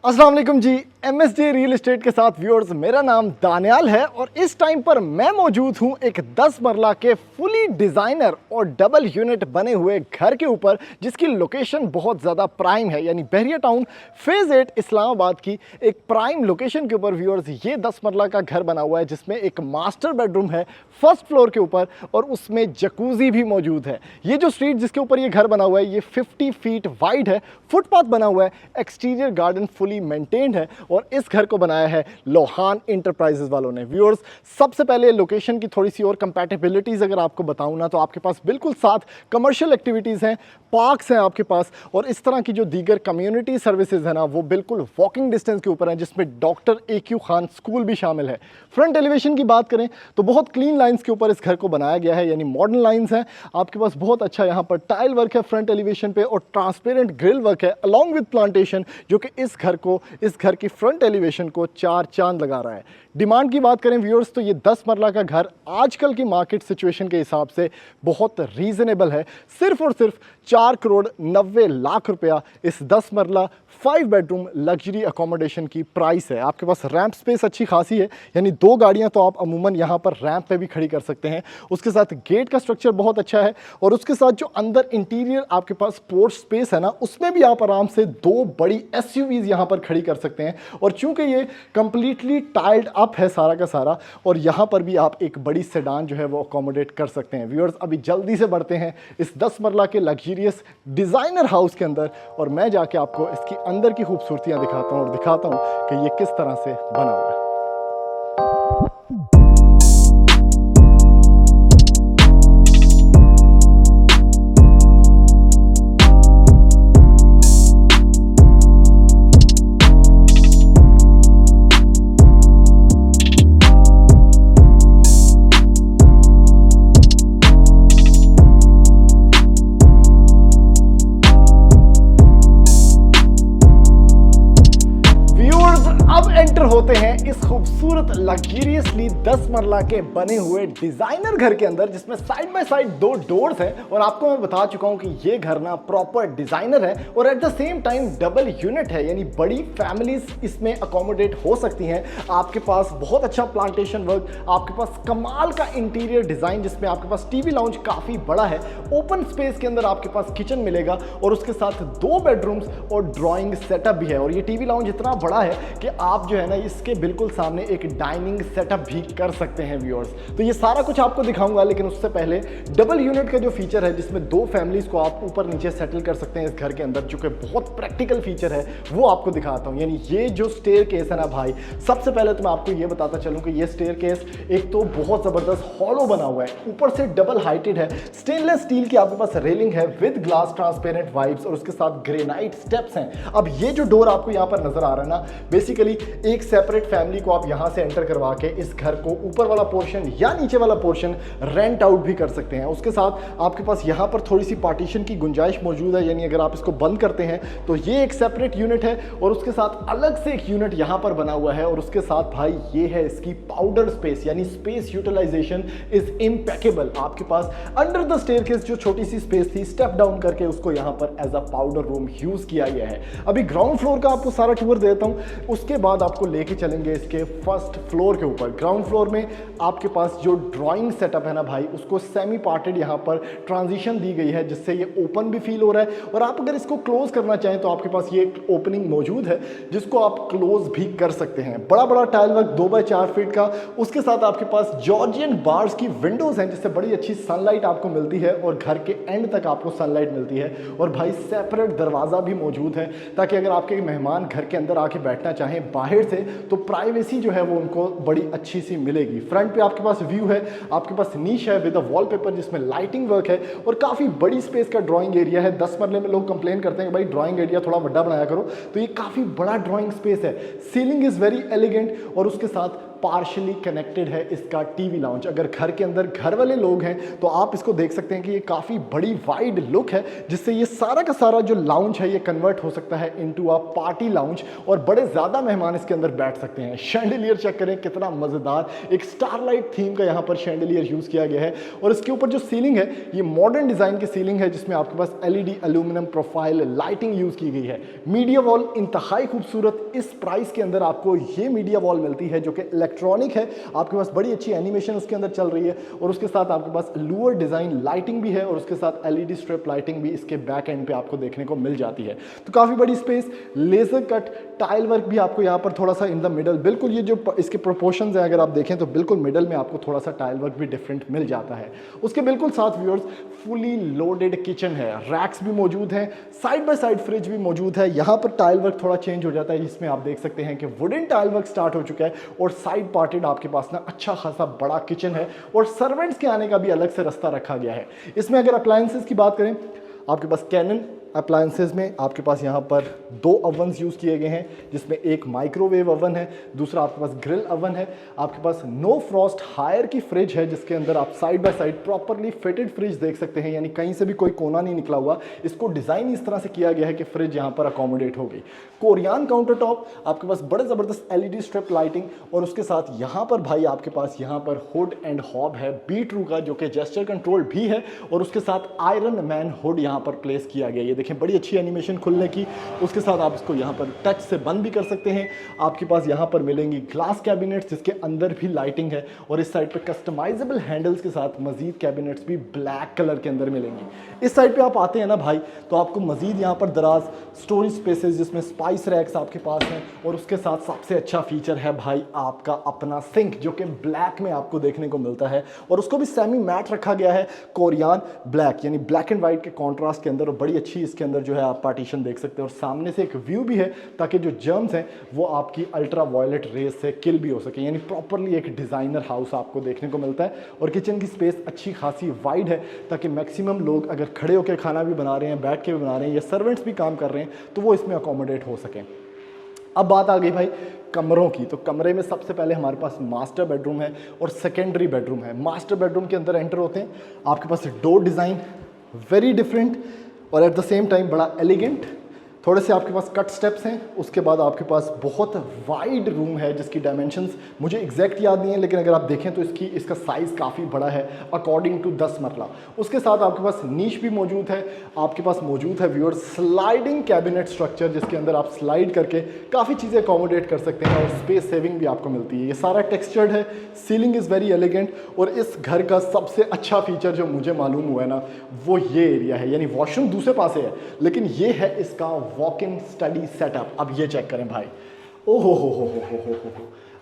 अस्सलाम वालेकुम जी। MSJ real estate के साथ व्यूअर्स, मेरा नाम दानियाल है और इस टाइम पर मैं मौजूद हूं एक 10 मरला के फुली डिज़ाइनर और डबल यूनिट बने हुए घर के ऊपर, जिसकी लोकेशन बहुत ज़्यादा प्राइम है, यानी बहरिया टाउन फेज़ 8 इस्लामाबाद की एक प्राइम लोकेशन के ऊपर व्यूअर्स ये 10 मरला का घर बना हुआ है, जिसमें एक मास्टर बेडरूम है फर्स्ट फ्लोर के ऊपर और उसमें जकूज़ी भी मौजूद है। ये जो स्ट्रीट जिसके ऊपर ये घर बना हुआ है ये 50 फीट वाइड है, फुटपाथ बना हुआ है, एक्सटीरियर गार्डन फुली मेंटेन्ड है और इस घर को बनाया है लोहान इंटरप्राइजेज वालों ने। व्यूअर्स, सबसे पहले लोकेशन की थोड़ी सी और कंपैटिबिलिटीज अगर आपको बताऊं ना, तो आपके पास बिल्कुल साथ कमर्शियल एक्टिविटीज हैं, पार्क्स हैं आपके पास, और इस तरह की जो दीगर कम्युनिटी सर्विसेज है ना वो बिल्कुल वॉकिंग डिस्टेंस के ऊपर है, जिसमें डॉक्टर AQ खान स्कूल भी शामिल है। फ्रंट एलिवेशन की बात करें तो बहुत क्लीन लाइंस के ऊपर इस घर को बनाया गया है, यानी मॉडर्न लाइंस हैं आपके पास। बहुत अच्छा यहाँ पर टाइल वर्क है फ्रंट एलिवेशन पे और ट्रांसपेरेंट ग्रिल वर्क है अलॉन्ग विद प्लांटेशन, जो कि इस घर की फ्रंट एलिवेशन को 4 चांद लगा रहा है। डिमांड की बात करें व्यूअर्स, तो ये 10 मरला का घर आजकल की मार्केट सिचुएशन के हिसाब से बहुत रीजनेबल है। सिर्फ और सिर्फ 4 करोड़ 90 लाख रुपया इस 10 मरला 5 बेडरूम लग्जरी अकोमोडेशन की प्राइस है। आपके पास रैंप स्पेस अच्छी खासी है, यानी 2 गाड़ियां तो आप अमूमन यहाँ पर रैंप पे भी खड़ी कर सकते हैं। उसके साथ गेट का स्ट्रक्चर बहुत अच्छा है और उसके साथ जो अंदर इंटीरियर आपके पास पोर्च स्पेस है ना, उसमें भी आप आराम से 2 बड़ी SUVs यहाँ पर खड़ी कर सकते हैं। और चूंकि ये कंप्लीटली टाइल्ड अप है सारा का सारा, और यहाँ पर भी आप एक बड़ी सेडान जो है वो अकोमोडेट कर सकते हैं। व्यूअर्स, अभी जल्दी से बढ़ते हैं इस 10 मरला के लग्जरियस डिज़ाइनर हाउस के अंदर और मैं जाके आपको इसकी अंदर की खूबसूरतियां दिखाता हूं और दिखाता हूं कि ये किस तरह से बना हुआ है। अब एंटर होते हैं इस खूबसूरत लग्जरियसली 10 मरला के बने हुए डिजाइनर घर के अंदर, जिसमें साइड बाय साइड 2 डोर्स हैं। और आपको मैं बता चुका हूं कि ये घर ना प्रॉपर डिजाइनर है और at the same time double unit है, यानी बड़ी फैमिलीज इसमें अकोमोडेट हो सकती हैं। आपके पास बहुत अच्छा प्लांटेशन वर्क, आपके पास कमाल का इंटीरियर डिजाइन, जिसमें आपके पास टीवी लाउंज काफी बड़ा है, ओपन स्पेस के अंदर आपके पास किचन मिलेगा और उसके साथ 2 बेडरूम्स और ड्राइंग सेटअप भी है। और ये टीवी लाउंज इतना बड़ा है कि आप जो है ना इसके बिल्कुल सामने एक डाइनिंग सेटअप भी कर सकते हैं व्यूअर्स। तो ये सारा कुछ आपको दिखाऊंगा, लेकिन उससे पहले डबल यूनिट का जो फीचर है, जिसमें 2 फैमिलीज को आप ऊपर नीचे सेटल कर सकते हैं इस घर के अंदर, जो कि बहुत प्रैक्टिकल फीचर है, वो आपको दिखाता हूं। यानी ये जो स्टेयर केस है ना भाई, सबसे पहले तो मैं आपको ये बताता चलूं कि ये स्टेयर केस एक तो बहुत जबरदस्त हॉलो बना हुआ है, ऊपर से डबल हाइटेड है, स्टेनलेस स्टील की आपके पास रेलिंग है विद ग्लास ट्रांसपेरेंट वाइब्स और उसके साथ ग्रेनाइट स्टेप्स हैं। अब ये जो डोर आपको यहाँ पर नजर आ रहा है ना, बेसिकली एक सेपरेट फैमिली को आप यहां से एंटर करवा के इस घर को ऊपर वाला पोर्शन या नीचे वाला पोर्शन रेंट आउट भी कर सकते हैं। उसके साथ आपके पास यहां पर थोड़ी सी पार्टीशन की गुंजाइश मौजूद है, यानी अगर आप इसको बंद करते हैं तो ये एक सेपरेट यूनिट है और उसके साथ अलग से एक यूनिट यहां पर बना हुआ है। और उसके साथ भाई ये है इसकी पाउडर स्पेस, यानी स्पेस यूटिलाइजेशन इज इम्पेकेबल। आपके पास अंडर द स्टेयरकेस जो छोटी सी स्पेस थी, स्टेप डाउन करके उसको यहां पर as a powder room use किया गया है। अभी ग्राउंड फ्लोर का आपको सारा टूर देता हूं, उसके बाद आपको लेके चलेंगे इसके फर्स्ट फ्लोर के ऊपर। ग्राउंड फ्लोर में आपके पास जो ड्राइंग सेटअप है ना भाई, उसको सेमी पार्टेड यहाँ पर ट्रांजिशन दी गई है, जिससे ये ओपन भी फील हो रहा है। और आप अगर इसको क्लोज करना चाहें तो आपके पास ये ओपनिंग मौजूद है, जिसको आप क्लोज भी कर सकते हैं। बड़ा बड़ा टाइल वर्क 2x4 फीट का, उसके साथ आपके पास जॉर्जियन बार्स की विंडोज हैं, जिससे बड़ी अच्छी सनलाइट आपको मिलती है और घर के एंड तक आपको सनलाइट मिलती है। और भाई सेपरेट दरवाजा भी मौजूद है, ताकि अगर आपके मेहमान घर के अंदर आके बैठना चाहें बाहर से, तो प्राइवेसी जो है वो उनको बड़ी अच्छी सी मिलेगी। फ्रंट पे आपके पास व्यू है, आपके पास नीश है विद अ वॉलपेपर, जिसमें लाइटिंग वर्क है और काफी बड़ी स्पेस का ड्राइंग एरिया है। 10 मरले में लोग कंप्लेन करते हैं कि भाई ड्राइंग एरिया थोड़ा बड़ा बनाया करो, तो ये काफी बड़ा ड्राइंग स्पेस है। सीलिंग इज वेरी एलिगेंट और उसके साथ पार्शियली कनेक्टेड है इसका टीवी लाउंज। अगर घर के अंदर घर वाले लोग हैं तो आप इसको देख सकते हैं कि ये काफ़ी बड़ी वाइड लुक है, जिससे ये सारा का सारा जो लाउंज है ये कन्वर्ट हो सकता है इनटू अ पार्टी लाउंज और बड़े ज़्यादा मेहमान इसके अंदर बैठ सकते हैं। शैंडलियर चेक करें कितना मज़ेदार, एक स्टारलाइट थीम का यहाँ पर शैंडलियर यूज़ किया गया है। और इसके ऊपर जो सीलिंग है ये मॉडर्न डिज़ाइन की सीलिंग है, जिसमें आपके पास LED aluminium profile lighting use की गई है। मीडिया वॉल इंतहाई खूबसूरत, इस प्राइस के अंदर आपको ये मीडिया वॉल मिलती है जो कि इलेक्ट्रॉनिक है। आपके पास बड़ी अच्छी एनिमेशन उसके अंदर चल रही है और उसके साथ आपके पास लूअर डिज़ाइन लाइटिंग भी है और उसके साथ एलईडी स्ट्रिप लाइटिंग भी इसके बैक एंड पे आपको देखने को मिल जाती है। तो काफ़ी बड़ी space, laser cut tile work भी आपको यहाँ पर थोड़ा सा इन द मिडल, बिल्कुल ये जो इसके प्रोपोर्शंस हैं अगर आप देखें तो बिल्कुल मिडल में आपको थोड़ा सा टाइल वर्क भी डिफरेंट मिल जाता है। उसके बिल्कुल साथ व्यूअर्स फुली लोडेड किचन है, रैक्स भी मौजूद हैं, साइड बाय साइड फ्रिज भी मौजूद है। यहाँ पर टाइल वर्क थोड़ा चेंज हो जाता है, इसमें आप देख सकते हैं कि वुडन टाइल वर्क स्टार्ट हो चुका है और साइड पार्टेड आपके पास ना अच्छा खासा बड़ा किचन है और सर्वेंट्स के आने का भी अलग से रास्ता रखा गया है। इसमें अगर अप्लायंसेस की बात करें, आपके पास कैनन अप्लायंसेस में आपके पास यहाँ पर 2 ओवन्स यूज़ किए गए हैं, जिसमें एक माइक्रोवेव ओवन है, दूसरा आपके पास ग्रिल ओवन है। आपके पास नो फ्रॉस्ट हायर की फ्रिज है, जिसके अंदर आप side by side properly fitted fridge देख सकते हैं, यानी कहीं से भी कोई कोना नहीं निकला हुआ। इसको डिज़ाइन इस तरह से किया गया है कि फ्रिज यहाँ पर अकोमोडेट हो गई। कोरियन काउंटर टॉप, आपके पास बड़े ज़बरदस्त एलईडी स्ट्रिप लाइटिंग और उसके साथ यहाँ पर भाई आपके पास यहाँ पर हुड एंड हॉब है बीट्रू का, जो कि जेस्चर कंट्रोल भी है और उसके साथ आयरन मैन हुड यहाँ पर प्लेस किया गया। ये देखें बड़ी अच्छी एनिमेशन खुलने की। उसके साथ आप इसको यहाँ पर टच से बंद भी कर सकते हैं। आपके पास यहाँ पर मिलेंगी ग्लास कैबिनेट्स जिसके अंदर भी लाइटिंग है और इस साइड पे कस्टमाइजेबल हैंडल्स के साथ मजीद कैबिनेट्स भी ब्लैक कलर के अंदर मिलेंगी। इस साइड पे आप आते हैं ना भाई तो आपको मजीद यहाँ पर दराज स्टोरेज स्पेसेस जिसमें स्पाइस रैक्स आपके पास हैं और उसके साथ सबसे अच्छा फीचर है भाई आपका अपना सिंक, जो कि ब्लैक में आपको देखने को मिलता है और उसको भी सेमी मैट रखा गया है कोरियन ब्लैक, यानी ब्लैक एंड व्हाइट के कॉन्ट्रास्ट के अंदर। और बड़ी अच्छी इसके अंदर जो है आप पार्टीशन देख सकते हैं और सामने से एक व्यू भी है ताकि जो जर्म्स हैं वो आपकी अल्ट्रा वायलेट रेज से किल भी हो सके, यानी प्रॉपरली एक डिज़ाइनर हाउस आपको देखने को मिलता है। और किचन की स्पेस अच्छी खासी वाइड है ताकि मैक्सिमम लोग अगर खड़े होकर खाना भी बना रहे हैं, बैठ के भी बना रहे हैं या सर्वेंट्स भी काम कर रहे हैं तो वो इसमें अकोमोडेट हो सकें। अब बात आ गई भाई कमरों की, तो कमरे में सबसे पहले हमारे पास मास्टर बेडरूम है और सेकेंडरी बेडरूम है। मास्टर बेडरूम के अंदर एंटर होते हैं, आपके पास डोर डिज़ाइन वेरी डिफरेंट और एट द सेम टाइम बड़ा एलिगेंट। थोड़े से आपके पास कट स्टेप्स हैं, उसके बाद आपके पास बहुत वाइड रूम है जिसकी डायमेंशंस मुझे एग्जैक्ट याद नहीं है, लेकिन अगर आप देखें तो इसका साइज़ काफ़ी बड़ा है अकॉर्डिंग टू 10 मरला। उसके साथ आपके पास नीश भी मौजूद है। आपके पास मौजूद है व्यूअर स्लाइडिंग कैबिनेट स्ट्रक्चर जिसके अंदर आप स्लाइड करके काफ़ी चीज़ें अकोमोडेट कर सकते हैं और स्पेस सेविंग भी आपको मिलती है। ये सारा टेक्सचर्ड है, सीलिंग इज़ वेरी एलिगेंट और इस घर का सबसे अच्छा फीचर जो मुझे मालूम हुआ है ना वो ये एरिया है, यानी वॉशरूम दूसरे पास है लेकिन ये है इसका वॉक इन स्टडी सेटअप। अब ये चेक करें भाई, ओहो हो।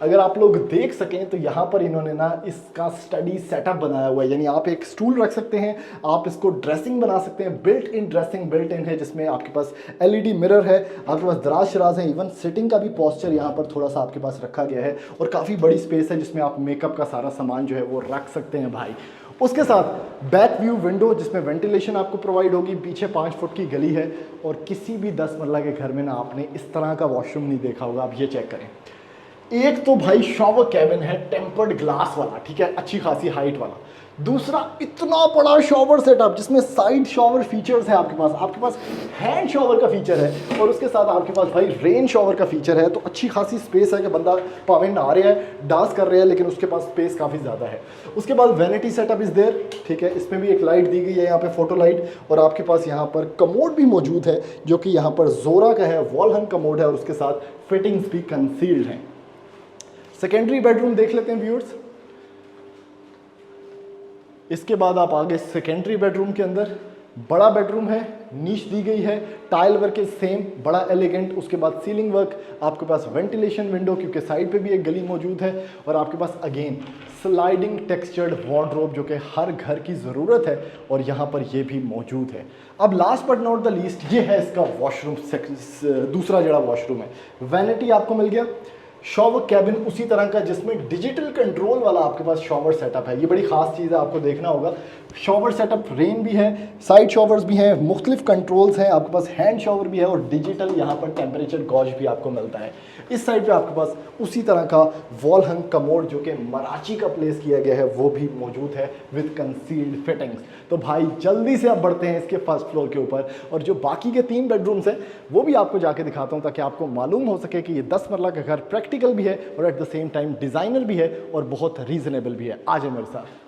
अगर आप लोग देख सकें तो यहाँ पर इन्होंने ना इसका स्टडी सेटअप बनाया हुआ है, यानी आप एक स्टूल रख सकते हैं, आप इसको ड्रेसिंग बना सकते हैं, built in dressing built in है जिसमें आपके पास एलईडी मिरर है, आपके पास दराज शराज है, इवन सिटिंग का भी पोस्चर यहाँ पर थोड़ा सा आपके पास रखा गया है और काफ़ी बड़ी स्पेस है जिसमें आप मेकअप का सारा सामान जो है वो रख सकते हैं भाई। उसके साथ बैक व्यू विंडो जिसमें वेंटिलेशन आपको प्रोवाइड होगी, पीछे 5 फुट की गली है और किसी भी 10 मरला के घर में ना आपने इस तरह का वॉशरूम नहीं देखा होगा। आप ये चेक करें, एक तो भाई शॉवर कैबिन है टेम्पर्ड ग्लास वाला, ठीक है, अच्छी खासी हाइट वाला। दूसरा इतना बड़ा शॉवर सेटअप जिसमें साइड शॉवर फीचर्स है, आपके पास हैंड शॉवर का फीचर है और उसके साथ आपके पास भाई रेन शॉवर का फीचर है। तो अच्छी खासी स्पेस है कि बंदा पावे नहा रहा है, डांस कर रहा है, लेकिन उसके पास स्पेस काफ़ी ज़्यादा है। उसके बाद वैनिटी सेटअप इज़ देयर, ठीक है, इसमें भी एक लाइट दी गई है यहाँ पे फोटो लाइट और आपके पास यहाँ पर कमोड भी मौजूद है जो कि यहाँ पर जोरा का है, वॉल हंग कमोड है और उसके साथ फिटिंग्स भी कंसील्ड हैं। सेकेंडरी बेडरूम देख लेते हैं व्यूअर्स। इसके बाद आप आगे सेकेंडरी बेडरूम के अंदर बड़ा बेडरूम है, नीश दी गई है, टाइल वर्क है सेम, बड़ा एलिगेंट। उसके बाद सीलिंग वर्क, आपके पास वेंटिलेशन विंडो क्योंकि साइड पे भी एक गली मौजूद है और आपके पास अगेन स्लाइडिंग टेक्सचर्ड वार्डरोब जो कि हर घर की ज़रूरत है और यहाँ पर ये भी मौजूद है। अब last but not the least ये है इसका वॉशरूम, दूसरा जड़ा वॉशरूम है। वैनिटी आपको मिल गया, शॉवर कैबिन उसी तरह का जिसमें डिजिटल कंट्रोल वाला आपके पास शॉवर सेटअप है। ये बड़ी खास चीज़ है, आपको देखना होगा। शॉवर सेटअप रेन भी है, साइड शॉवर्स भी हैं, मुख्तलिफ कंट्रोल्स हैं, आपके पास हैंड शॉवर भी है और डिजिटल यहाँ पर टेम्परेचर गॉज भी आपको मिलता है। इस साइड पे आपके पास उसी तरह का वॉल हंग कमोड जो कि मराची का प्लेस किया गया है वो भी मौजूद है विद कंसील्ड फिटिंग्स। तो भाई जल्दी से आप बढ़ते हैं इसके फर्स्ट फ्लोर के ऊपर और जो बाकी के 3 बेडरूम्स हैं वो भी आपको जाके दिखाता हूँ ताकि आपको मालूम हो सके कि ये 10 मरला का घर प्रैक्टिकल भी है और at the same time designer भी है और बहुत रीजनेबल भी है। आ जाए मेरे साथ।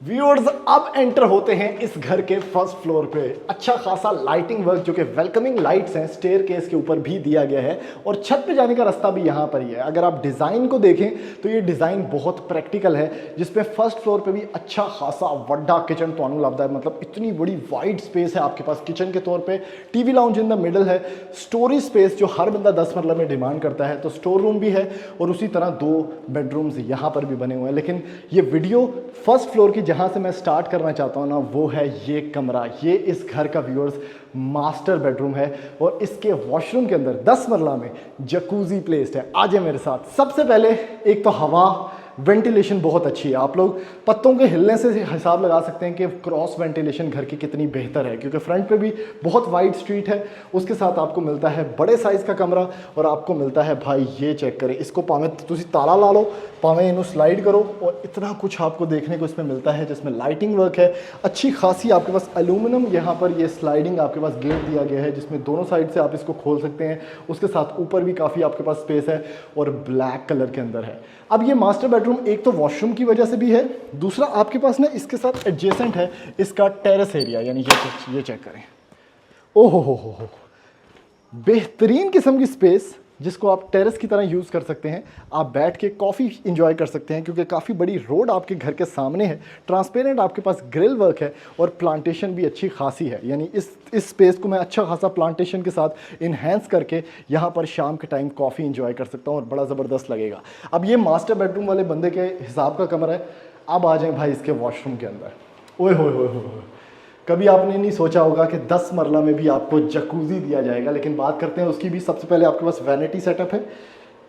व्यूअर्स अब एंटर होते हैं इस घर के फर्स्ट फ्लोर पे। अच्छा खासा लाइटिंग वर्क जो कि वेलकमिंग लाइट्स हैं स्टेयर केस के ऊपर भी दिया गया है और छत पे जाने का रास्ता भी यहाँ पर ही है। अगर आप डिज़ाइन को देखें तो ये डिज़ाइन बहुत प्रैक्टिकल है जिसपे फर्स्ट फ्लोर पे भी अच्छा खासा वड्डा किचन तो लगता है, मतलब इतनी बड़ी वाइड स्पेस है आपके पास किचन के तौर पर। TV lounge in the middle है, स्टोरेज स्पेस जो हर बंदा 10 मरला में डिमांड करता है, तो स्टोर रूम भी है और उसी तरह 2 बेडरूम्स यहाँ पर भी बने हुए हैं। लेकिन ये वीडियो फर्स्ट फ्लोर की जहाँ से मैं स्टार्ट करना चाहता हूँ ना वो है ये कमरा। ये इस घर का व्यूअर्स मास्टर बेडरूम है और इसके वॉशरूम के अंदर 10 मरला में जकूजी प्लेस्ड है। आ जाए मेरे साथ। सबसे पहले एक तो हवा वेंटिलेशन बहुत अच्छी है। आप लोग पत्तों के हिलने से हिसाब लगा सकते हैं कि क्रॉस वेंटिलेशन घर की कितनी बेहतर है, क्योंकि फ्रंट पे भी बहुत वाइड स्ट्रीट है। उसके साथ आपको मिलता है बड़े साइज़ का कमरा और आपको मिलता है भाई ये चेक करें, इसको पावे तुसी ताला ला लो, पावे इन्हों स्लाइड करो और इतना कुछ आपको देखने को इसमें मिलता है जिसमें लाइटिंग वर्क है अच्छी खासी। आपके पास एल्यूमिनियम यहाँ पर ये स्लाइडिंग आपके पास गेट दिया गया है जिसमें दोनों साइड से आप इसको खोल सकते हैं। उसके साथ ऊपर भी काफ़ी आपके पास स्पेस है और ब्लैक कलर के अंदर है। अब ये मास्टर बेडरूम एक तो वॉशरूम की वजह से भी है, दूसरा आपके पास ना इसके साथ एडजेसेंट है इसका टेरेस एरिया, यानी ये चेक करें। ओहो हो, बेहतरीन किस्म की स्पेस जिसको आप टेरेस की तरह यूज़ कर सकते हैं। आप बैठ के कॉफ़ी इंजॉय कर सकते हैं क्योंकि काफ़ी बड़ी रोड आपके घर के सामने है। ट्रांसपेरेंट आपके पास ग्रिल वर्क है और प्लांटेशन भी अच्छी खासी है, यानी इस स्पेस को मैं अच्छा खासा प्लांटेशन के साथ इन्हेंस करके यहाँ पर शाम के टाइम कॉफ़ी इंजॉय कर सकता हूँ और बड़ा ज़बरदस्त लगेगा। अब ये मास्टर बेडरूम वाले बंदे के हिसाब का कमरा है। अब आ जाएँ भाई इसके वॉशरूम के अंदर। ओए हो, कभी आपने नहीं सोचा होगा कि 10 मरला में भी आपको जकूजी दिया जाएगा, लेकिन बात करते हैं उसकी भी। सबसे पहले आपके पास वैनिटी सेटअप है,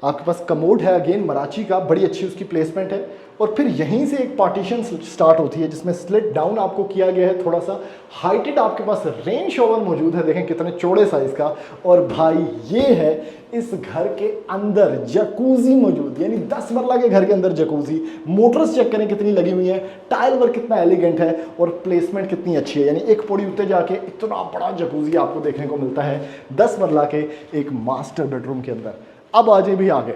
आपके पास कमोड है अगेन मराची का, बड़ी अच्छी उसकी प्लेसमेंट है और फिर यहीं से एक पार्टीशन स्टार्ट होती है जिसमें स्लिट डाउन आपको किया गया है थोड़ा सा। हाइटेड आपके पास रेन शॉवर मौजूद है, देखें कितने चौड़े साइज़ का। और भाई ये है इस घर के अंदर जकूजी मौजूद, यानी 10 मरला के घर के अंदर जकूजी। मोटर्स चेक करें कितनी लगी हुई है, टाइल वर्क कितना एलिगेंट है और प्लेसमेंट कितनी अच्छी है, यानी एक पौड़ी ऊपर जाके इतना बड़ा जकूजी आपको देखने को मिलता है 10 मरला के एक मास्टर बेडरूम के अंदर। अब आ जाए भी आगे,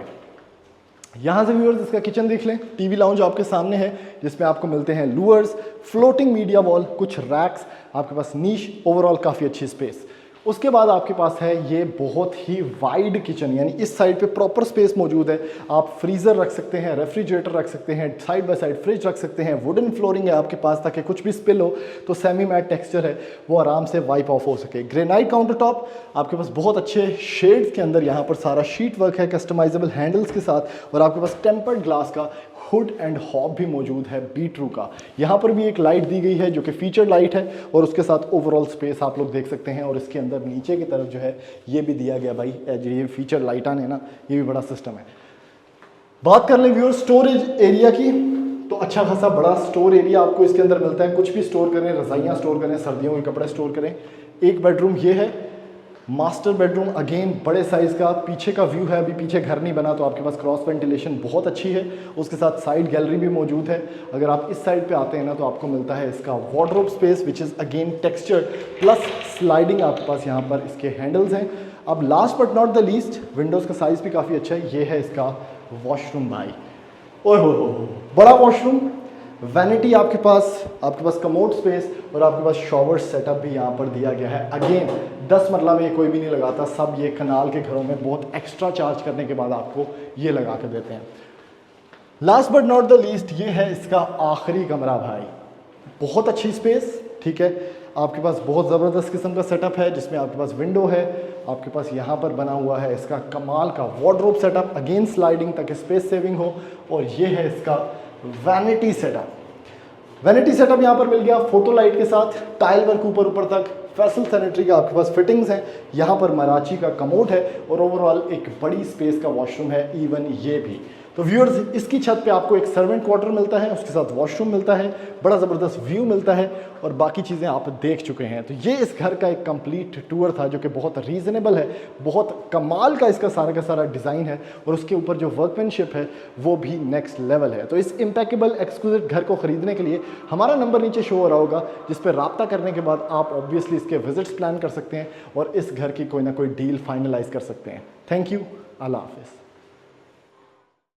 यहाँ से व्यूअर्स इसका किचन देख लें। टीवी लाउंज आपके सामने है जिसमें आपको मिलते हैं लूअर्स, फ्लोटिंग मीडिया वॉल, कुछ रैक्स, आपके पास नीश, ओवरऑल काफ़ी अच्छी स्पेस। उसके बाद आपके पास है ये बहुत ही वाइड किचन, यानी इस साइड पे प्रॉपर स्पेस मौजूद है। आप फ्रीज़र रख सकते हैं, रेफ्रिजरेटर रख सकते हैं, साइड बाय साइड फ्रिज रख सकते हैं। वुडन फ्लोरिंग है आपके पास ताकि कुछ भी स्पिल हो तो सेमी मैट टेक्सचर है वो आराम से वाइप ऑफ हो सके। ग्रेनाइट काउंटर टॉप आपके पास बहुत अच्छे शेड्स के अंदर, यहाँ पर सारा शीट वर्क है कस्टमाइजेबल हैंडल्स के साथ और आपके पास टेम्पर्ड ग्लास का हुड एंड हॉब भी मौजूद है बीट्रू का। यहाँ पर भी एक लाइट दी गई है जो कि फीचर लाइट है और उसके साथ ओवरऑल स्पेस आप लोग देख सकते हैं। और इसके अंदर नीचे की तरफ जो है ये भी दिया गया भाई, जो ये फीचर लाइट आने ना, ये भी बड़ा सिस्टम है। बात कर लें व्यूअर स्टोरेज एरिया की, तो अच्छा खासा बड़ा स्टोर एरिया आपको इसके अंदर मिलता है। कुछ भी स्टोर करें, रज़ाइयाँ स्टोर करें, सर्दियों के कपड़े स्टोर करें। एक बेडरूम ये है मास्टर बेडरूम, अगेन बड़े साइज़ का। पीछे का व्यू है, अभी पीछे घर नहीं बना तो आपके पास क्रॉस वेंटिलेशन बहुत अच्छी है। उसके साथ साइड गैलरी भी मौजूद है। अगर आप इस साइड पे आते हैं ना तो आपको मिलता है इसका wardrobe space which is again texture plus sliding. आपके पास यहाँ पर इसके हैंडल्स हैं। अब last but not the least, Windows का साइज़ भी काफ़ी अच्छा है। ये है इसका वॉशरूम भाई, ओह हो, बड़ा वॉशरूम, वैनिटी आपके पास कमोड स्पेस और आपके पास शॉवर सेटअप भी यहाँ पर दिया गया है। अगेन 10 मरला में ये कोई भी नहीं लगाता, सब ये कनाल के घरों में बहुत एक्स्ट्रा चार्ज करने के बाद आपको ये लगा कर देते हैं। Last but not the least, ये है इसका आखिरी कमरा भाई, बहुत अच्छी स्पेस, ठीक है। आपके पास बहुत ज़बरदस्त किस्म का सेटअप है जिसमें आपके पास विंडो है, आपके पास यहाँ पर बना हुआ है इसका कमाल का वार्डरोब सेटअप, अगेन स्लाइडिंग ताकि स्पेस सेविंग हो। और ये है इसका वैनिटी सेटअप। वैनिटी सेटअप यहाँ पर मिल गया फोटो लाइट के साथ, टाइल वर्क ऊपर तक, फैसल सैनिटरी का आपके पास फिटिंग्स हैं। यहाँ पर मराची का कमोड है और ओवरऑल एक बड़ी स्पेस का वॉशरूम है। इवन ये भी तो व्यूअर्स, इसकी छत पे आपको एक सर्वेंट क्वार्टर मिलता है, उसके साथ वॉशरूम मिलता है, बड़ा ज़बरदस्त व्यू मिलता है और बाकी चीज़ें आप देख चुके हैं। तो ये इस घर का एक कंप्लीट टूर था जो कि बहुत रीज़नेबल है, बहुत कमाल का इसका सारा का सारा डिज़ाइन है और उसके ऊपर जो वर्कमैनशिप है वो भी नेक्स्ट लेवल है। तो इस इम्पेकेबल एक्सक्लूसिव घर को खरीदने के लिए हमारा नंबर नीचे शो हो रहा होगा, जिस पर रब्ता करने के बाद आप ऑब्वियसली इसके विजिट्स प्लान कर सकते हैं और इस घर की कोई ना कोई डील फाइनलाइज कर सकते हैं। थैंक यू, अल्लाह हाफिज़।